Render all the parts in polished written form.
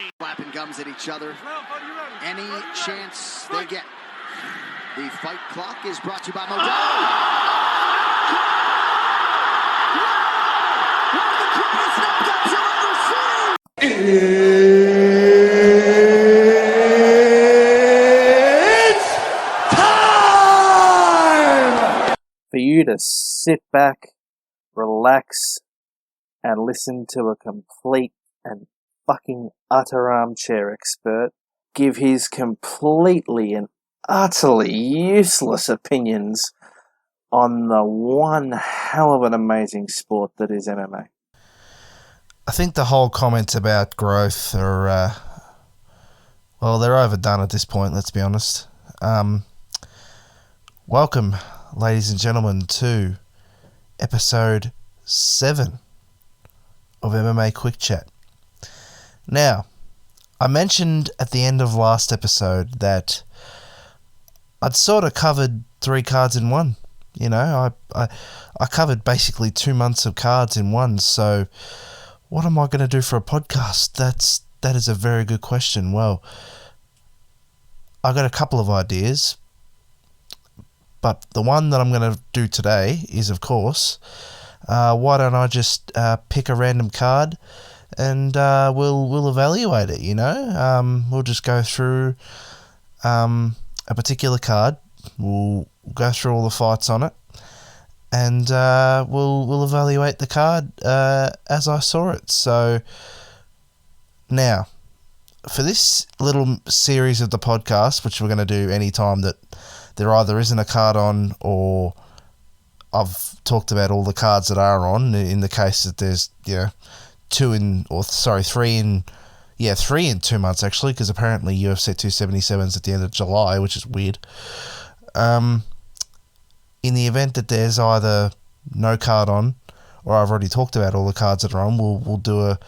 Slapping gums at each other. Any chance they get. The fight clock is brought to you by Modelo. One of the greatest knockouts you'll ever see. It's time for you to sit back, relax, and listen to a complete and fucking utter armchair expert give his completely and utterly useless opinions on the one hell of an amazing sport that is MMA. I think the whole comments about growth are, they're overdone at this point, let's be honest. Welcome, ladies and gentlemen, to episode 7 of MMA Quick Chat. Now, I mentioned at the end of last episode that I'd sort of covered 3 cards in one. You know, I covered basically 2 months of cards in one. So, what am I going to do for a podcast? That is a very good question. Well, I got a couple of ideas, but the one that I'm going to do today is, of course, why don't I just pick a random card and we'll evaluate it. You know, we'll just go through a particular card. We'll go through all the fights on it, and we'll evaluate the card as I saw it. So now, for this little series of the podcast, which we're going to do any time that there either isn't a card on or I've talked about all the cards that are on, in the case that there's 3 in 2 months actually, because apparently UFC 277 is at the end of July, which is weird. In the event that there's either no card on, or I've already talked about all the cards that are on, we'll do a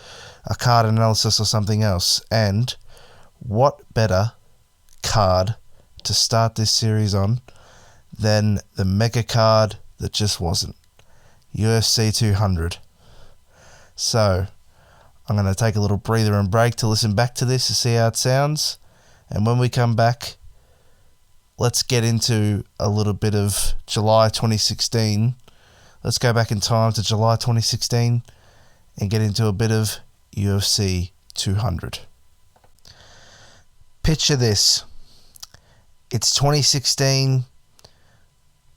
card analysis or something else. And what better card to start this series on than the mega card that just wasn't, UFC 200. So I'm going to take a little breather and break to listen back to this to see how it sounds. And when we come back, let's get into a little bit of July 2016. Let's go back in time to July 2016 and get into a bit of UFC 200. Picture this. It's 2016,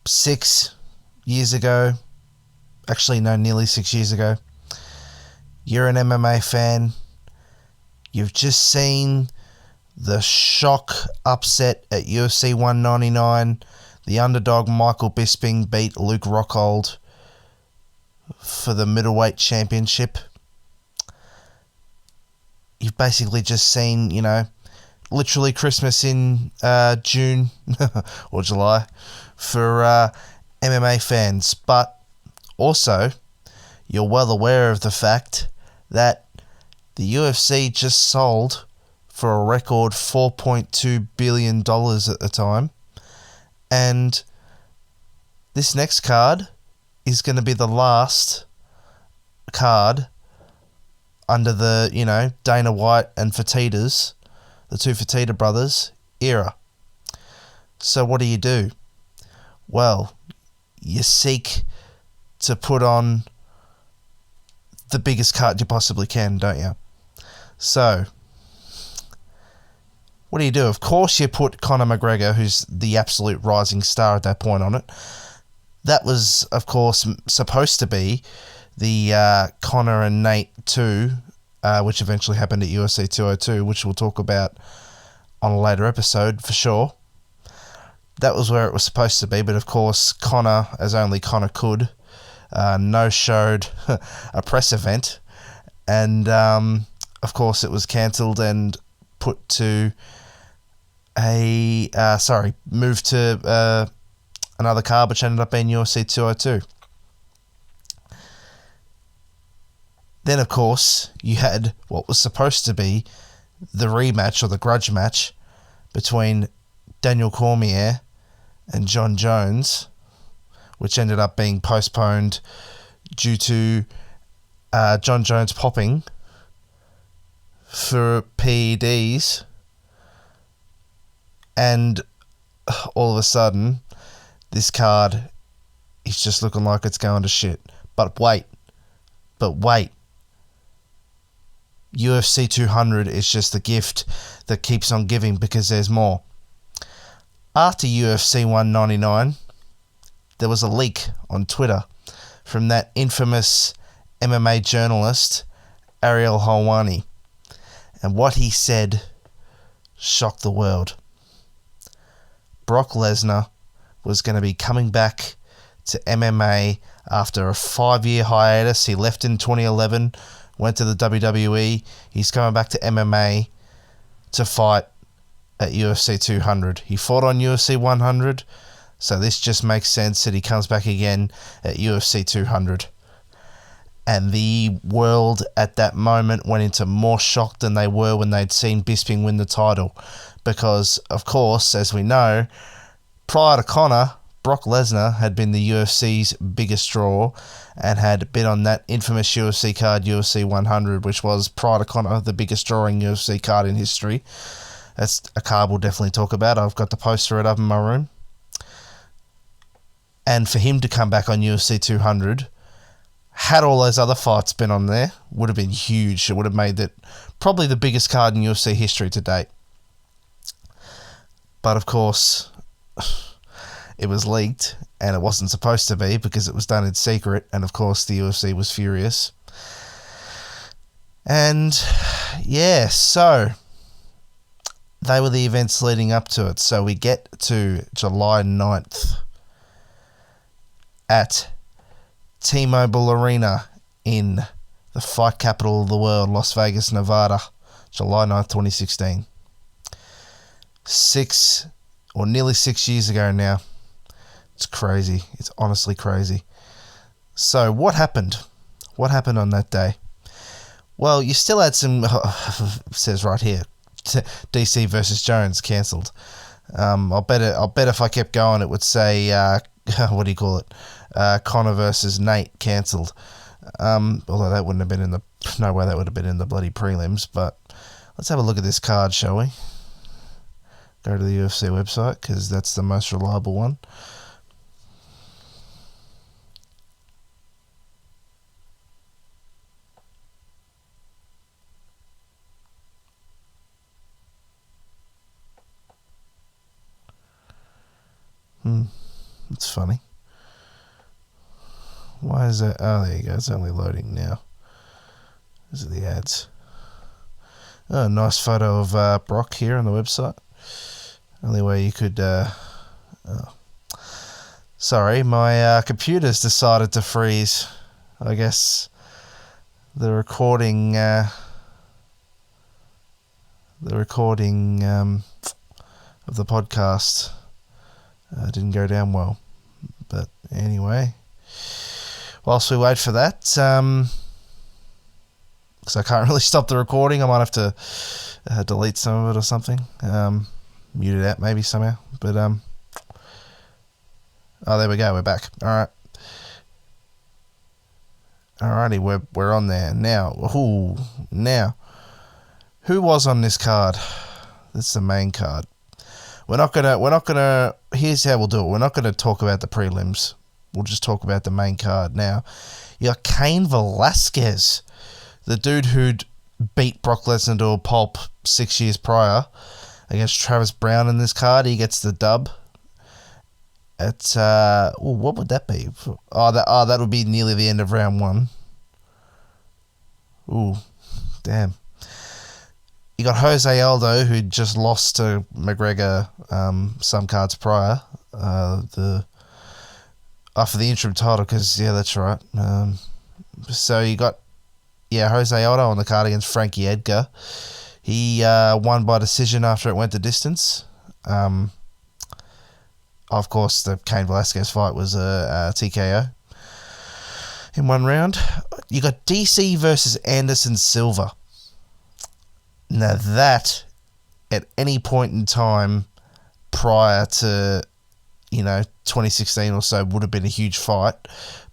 6 years ago. Actually, no, nearly 6 years ago. You're an MMA fan. You've just seen the shock upset at UFC 199. The underdog Michael Bisping beat Luke Rockhold for the Middleweight Championship. You've basically just seen, literally Christmas in June or July for MMA fans. But also, you're well aware of the fact that the UFC just sold for a record $4.2 billion at the time. And this next card is going to be the last card under the, Dana White and Fertitas, the 2 Fertitta brothers, era. So what do? Well, you seek to put on the biggest card you possibly can, don't you? So, what do? Of course you put Conor McGregor, who's the absolute rising star at that point, on it. That was, of course, supposed to be the Conor and Nate 2, which eventually happened at UFC 202, which we'll talk about on a later episode for sure. That was where it was supposed to be, but of course Conor, as only Conor could, no-showed a press event, and of course it was cancelled and put to moved to another card, which ended up being UFC 202. Then, of course, you had what was supposed to be the rematch or the grudge match between Daniel Cormier and Jon Jones, which ended up being postponed due to Jon Jones popping for PEDs, and all of a sudden, this card is just looking like it's going to shit. But wait. UFC 200 is just the gift that keeps on giving because there's more. After UFC 199, there was a leak on Twitter from that infamous MMA journalist, Ariel Helwani. And what he said shocked the world. Brock Lesnar was going to be coming back to MMA after a 5-year hiatus. He left in 2011, went to the WWE. He's coming back to MMA to fight at UFC 200. He fought on UFC 100, so this just makes sense that he comes back again at UFC 200. And the world at that moment went into more shock than they were when they'd seen Bisping win the title. Because, of course, as we know, prior to Conor, Brock Lesnar had been the UFC's biggest draw and had been on that infamous UFC card, UFC 100, which was, prior to Conor, the biggest drawing UFC card in history. That's a card we'll definitely talk about. I've got the poster it up in my room. And for him to come back on UFC 200, had all those other fights been on there, would have been huge. It would have made that probably the biggest card in UFC history to date. But of course, it was leaked, and it wasn't supposed to be because it was done in secret, and of course the UFC was furious. And yeah, so they were the events leading up to it. So we get to July 9th at T-Mobile Arena in the fight capital of the world, Las Vegas, Nevada, July 9th, 2016. Nearly 6 years ago now. It's crazy. It's honestly crazy. So what happened? What happened on that day? Well, you still had some, it says right here, DC versus Jones cancelled. I'll bet if I kept going it would say, what do you call it? Conor versus Nate cancelled. Although that wouldn't have been in the, no way that would have been in the bloody prelims. But let's have a look at this card, shall we? Go to the UFC website because that's the most reliable one. It's funny. Why is that? Oh, there you go. It's only loading now. These are the ads. Oh, nice photo of Brock here on the website. Only way you could... Sorry, my computer's decided to freeze. I guess the recording... of the podcast didn't go down well. But anyway, whilst we wait for that, because I can't really stop the recording, I might have to delete some of it or something, mute it out maybe somehow. But oh, there we go, we're back. All right, alrighty, we're on there now. Who was on this card? That's the main card. We're not gonna. Here's how we'll do it. We're not gonna talk about the prelims. We'll just talk about the main card now. You got Cain Velasquez, the dude who'd beat Brock Lesnar to a pulp 6 years prior, against Travis Brown in this card. He gets the dub. It's what would that be? That would be nearly the end of round one. Ooh, damn. You got Jose Aldo, who just lost to McGregor some cards prior, for the interim title, because, yeah, that's right. So you got, Jose Aldo on the card against Frankie Edgar. He won by decision after it went to distance. Of course, the Cain Velasquez fight was a TKO in one round. You got DC versus Anderson Silva. Now that, at any point in time prior to, 2016 or so, would have been a huge fight.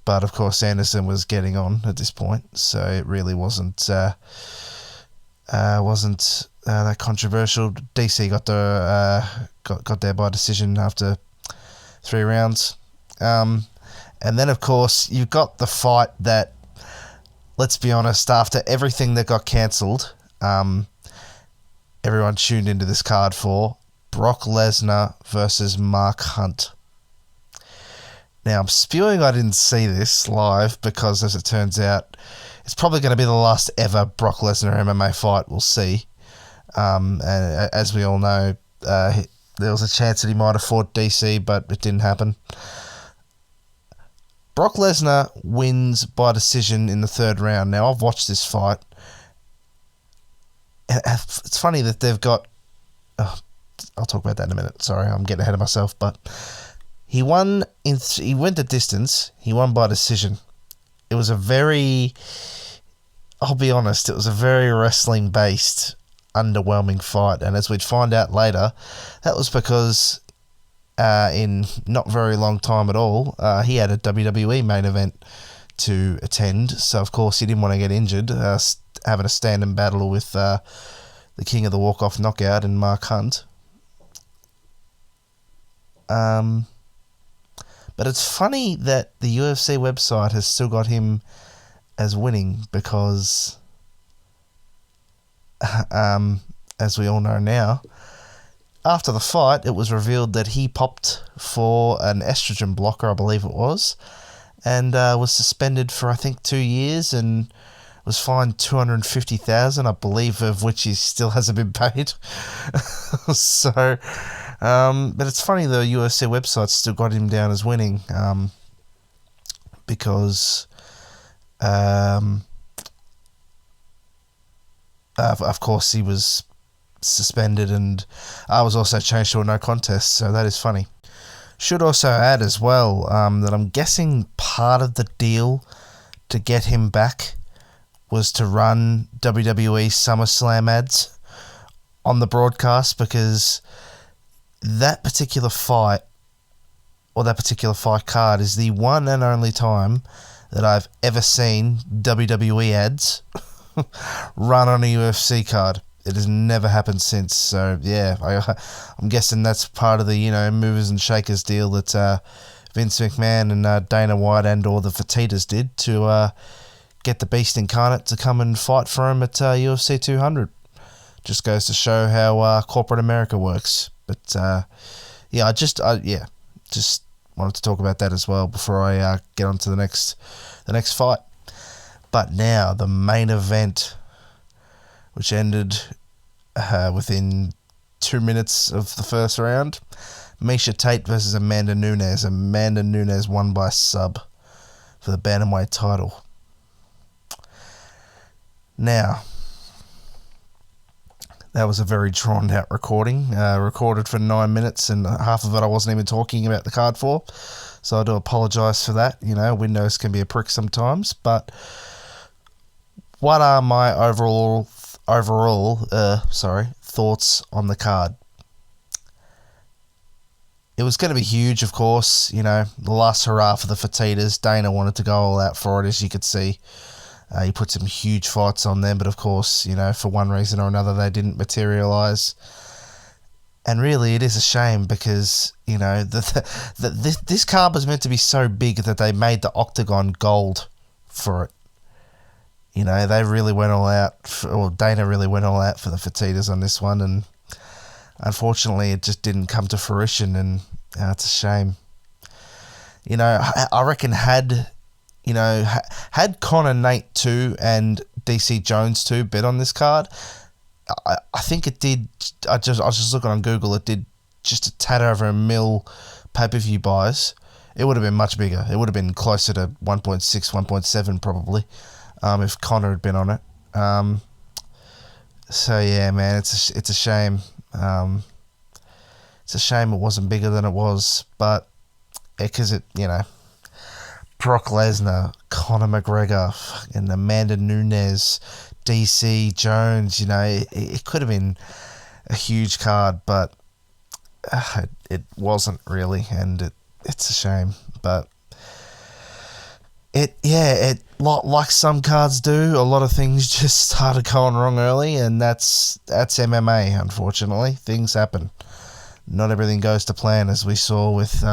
But, of course, Anderson was getting on at this point, so it really wasn't wasn't that controversial. DC got there by decision after 3 rounds. And then, of course, you've got the fight that, let's be honest, after everything that got cancelled, everyone tuned into this card for Brock Lesnar versus Mark Hunt. Now, I'm spewing I didn't see this live because, as it turns out, it's probably going to be the last ever Brock Lesnar MMA fight we'll see. And as we all know, there was a chance that he might have fought DC, but it didn't happen. Brock Lesnar wins by decision in the 3rd round. Now, I've watched this fight. It's funny that they've got... I'll talk about that in a minute. Sorry, I'm getting ahead of myself. But he won. He went the distance. He won by decision. It was a very... I'll be honest, it was a very wrestling-based, underwhelming fight. And as we'd find out later, that was because... in not very long time at all, he had a WWE main event to attend, so of course he didn't want to get injured, having a stand-in battle with the king of the walk-off knockout and Mark Hunt. But it's funny that the UFC website has still got him as winning because, as we all know now, after the fight, it was revealed that he popped for an estrogen blocker, I believe it was, and was suspended for, I think, 2 years and was fined $250,000, I believe, of which he still hasn't been paid. So, but it's funny the UFC website still got him down as winning, because, of course, he was suspended, and I was also changed to a no contest, so that is funny. Should also add as well that I'm guessing part of the deal to get him back was to run WWE SummerSlam ads on the broadcast, because that particular fight, or that particular fight card, is the one and only time that I've ever seen WWE ads run on a UFC card. It has never happened since. So, yeah, I'm guessing that's part of the, movers and shakers deal that Vince McMahon and Dana White and or the Fertittas did to get the Beast Incarnate to come and fight for him at UFC 200. Just goes to show how corporate America works. But, I just wanted to talk about that as well before I get on to the next fight. But now, the main event, which ended within 2 minutes of the first round. Miesha Tate versus Amanda Nunes. Amanda Nunes won by sub for the bantamweight title. Now, that was a very drawn out recording. Recorded for 9 minutes, and half of it I wasn't even talking about the card for. So I do apologise for that. Windows can be a prick sometimes. But what are my overall thoughts on the card? It was going to be huge, of course. The last hurrah for the Fertittas. Dana wanted to go all out for it, as you could see. He put some huge fights on them, but of course, for one reason or another, they didn't materialise. And really, it is a shame because, this card was meant to be so big that they made the octagon gold for it. They really went all out, Dana really went all out for the Fertittas on this one, and unfortunately it just didn't come to fruition, and it's a shame. I reckon had Conor Nate 2 and DC Jones 2 bet on this card, I think it did, I was just looking on Google, it did just a tad over $1 million pay-per-view buys. It would have been much bigger. It would have been closer to 1.6, 1.7 probably. If Conor had been on it. So yeah, man, it's a shame. It's a shame it wasn't bigger than it was, but because Brock Lesnar, Conor McGregor, and Amanda Nunes, DC Jones, it could have been a huge card, but it wasn't really, and it's a shame. But Like some cards do, a lot of things just started going wrong early, and that's MMA, unfortunately. Things happen. Not everything goes to plan, as we saw with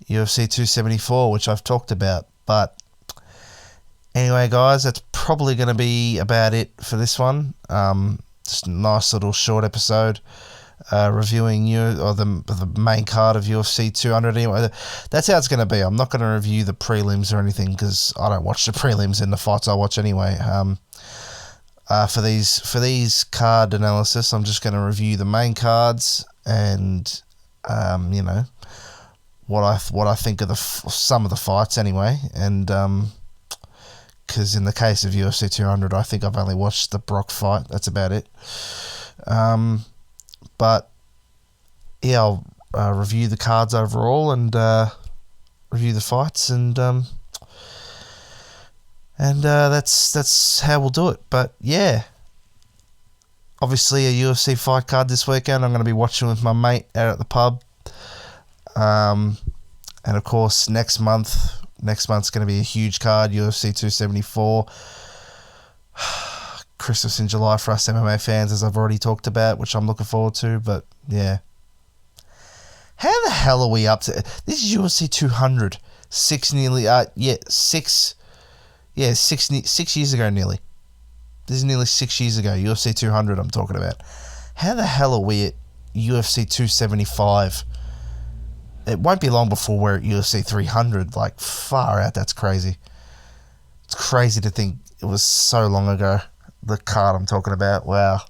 UFC 274, which I've talked about. But anyway, guys, that's probably going to be about it for this one. Just a nice little short episode. Reviewing the main card of UFC 200. Anyway, that's how it's going to be. I'm not going to review the prelims or anything because I don't watch the prelims in the fights I watch anyway. For these card analysis, I'm just going to review the main cards and what I think of some of the fights anyway. And because in the case of UFC 200, I think I've only watched the Brock fight. That's about it. But yeah, I'll review the cards overall and review the fights, and that's how we'll do it. But yeah, obviously a UFC fight card this weekend. I'm going to be watching with my mate out at the pub, and of course next month's going to be a huge card, UFC 274. Christmas in July for us MMA fans, as I've already talked about, which I'm looking forward to. But yeah, how the hell are we up to this? Is UFC 200 6 years ago nearly. This is nearly 6 years ago. UFC 200 I'm talking about. How the hell are we at UFC 275? It won't be long before we're at UFC 300. Like, far out. That's crazy. It's crazy to think it was so long ago. The card I'm talking about, wow.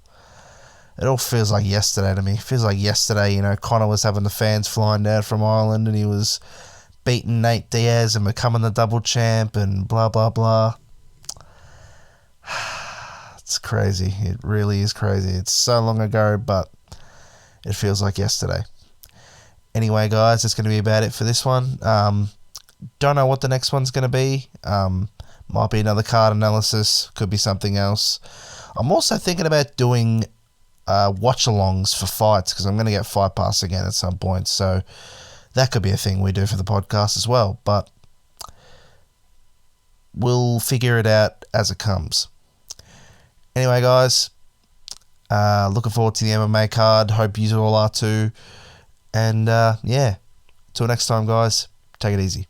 It all feels like yesterday to me. It feels like yesterday, Conor was having the fans flying down from Ireland and he was beating Nate Diaz and becoming the double champ and blah, blah, blah. It's crazy. It really is crazy. It's so long ago, but it feels like yesterday. Anyway, guys, that's going to be about it for this one. Don't know what the next one's going to be. Might be another card analysis. Could be something else. I'm also thinking about doing watch-alongs for fights because I'm going to get Fight Pass again at some point. So that could be a thing we do for the podcast as well. But we'll figure it out as it comes. Anyway, guys, looking forward to the MMA card. Hope you all are too. And yeah, till next time, guys. Take it easy.